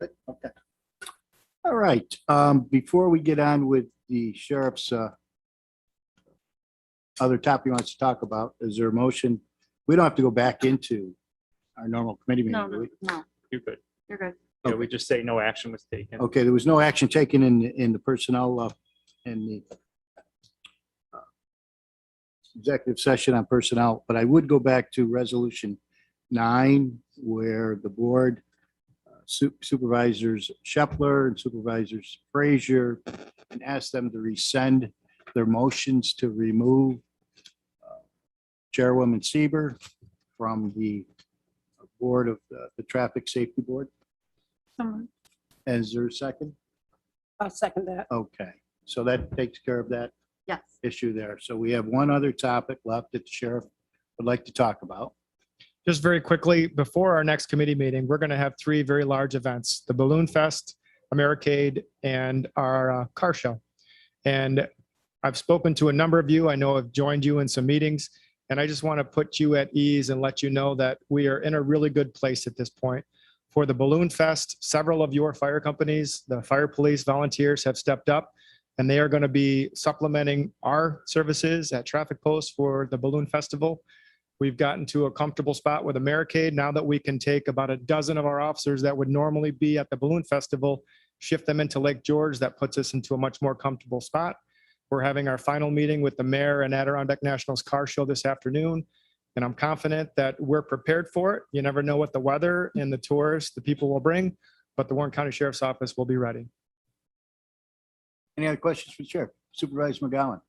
Okay. All right, before we get on with the sheriff's other topic he wants to talk about, is there a motion? We don't have to go back into our normal committee meeting, No, do no, we? no, You're good. you're good. Yeah, we just say no action was taken. Okay, there was no action taken in the personnel, in the executive session on personnel, but I would go back to resolution 9, where the board supervisors Shepler and supervisors Frazier, and ask them to rescind their motions to remove Chairwoman Sieber from the board of the Traffic Safety Board. Someone- Is there a second? I'll second that. Okay, so that takes care of that Yes. issue there. So we have one other topic left that the sheriff would like to talk about. Just very quickly, before our next committee meeting, we're going to have 3 very large events: the Balloon Fest, Americade, and our car show. And I've spoken to a number of you. I know I've joined you in some meetings, and I just want to put you at ease and let you know that we are in a really good place at this point. For the Balloon Fest, several of your fire companies, the fire police volunteers have stepped up, and they are going to be supplementing our services at traffic posts for the Balloon Festival. We've gotten to a comfortable spot with Americade now that we can take about a dozen of our officers that would normally be at the Balloon Festival, shift them into Lake George. That puts us into a much more comfortable spot. We're having our final meeting with the mayor and Adirondack Nationals car show this afternoon. And I'm confident that we're prepared for it. You never know what the weather and the tourists, the people will bring, but the Warren County Sheriff's Office will be ready. Any other questions for the sheriff? Supervisor McGowan?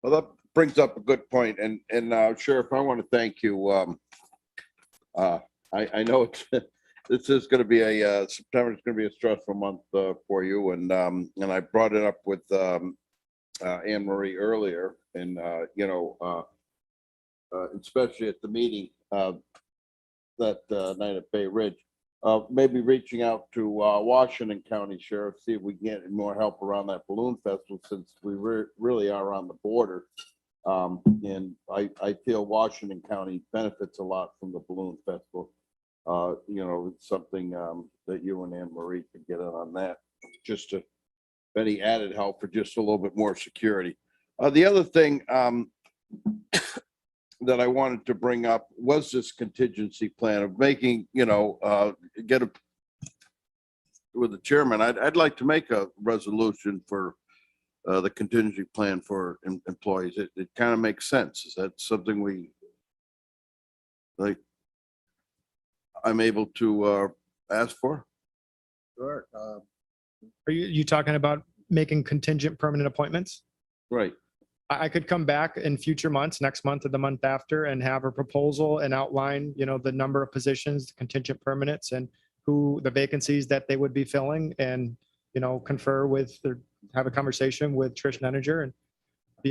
Well, that brings up a good point, and Sheriff, I want to thank you. I know it's this is going to be September is going to be a stressful month for you, and I brought it up with Anne Marie earlier, and especially at the meeting that night at Bay Ridge. Maybe reaching out to Washington County Sheriff, see if we can get more help around that balloon festival, since we really are on the border. And I feel Washington County benefits a lot from the balloon festival. It's something that you and Anne Marie could get in on that, just to any added help for just a little bit more security. The other thing that I wanted to bring up was this contingency plan of making, get a, with the chairman, I'd like to make a resolution for the contingency plan for employees. It kind of makes sense. Is that something I'm able to ask for? Sure. Are you talking about making contingent permanent appointments? Right. I could come back in future months, next month or the month after, and have a proposal and outline, the number of positions, contingent permanents, and who the vacancies that they would be filling, and, confer with, or have a conversation with Trish Nenninger, and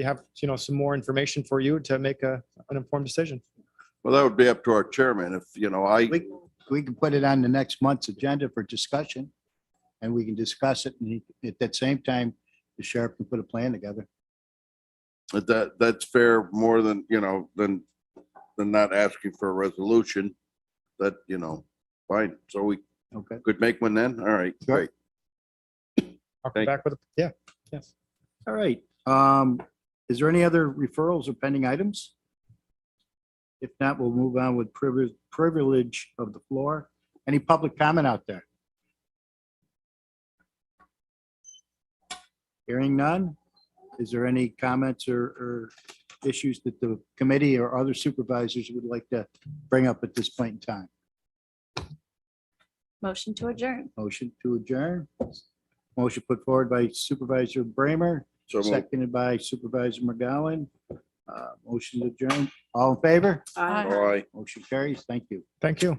have, some more information for you to make an informed decision. Well, that would be up to our chairman. If, We can put it on the next month's agenda for discussion, and we can discuss it, and at that same time, the sheriff can put a plan together. that's fair, more than, than not asking for a resolution. That, fine. So we Okay. could make one then? All right, Sure. great. I'll come Thank back with, yes. All right. Is there any other referrals or pending items? If not, we'll move on with privilege of the floor. Any public comment out there? Hearing none. Is there any comments or issues that the committee or other supervisors would like to bring up at this point in time? Motion to adjourn. Motion to adjourn. Motion put forward by Supervisor Bramer, So moved. seconded by Supervisor McGowan. Motion to adjourn. All in favor? Aye. All right. Motion carries. Thank you. Thank you.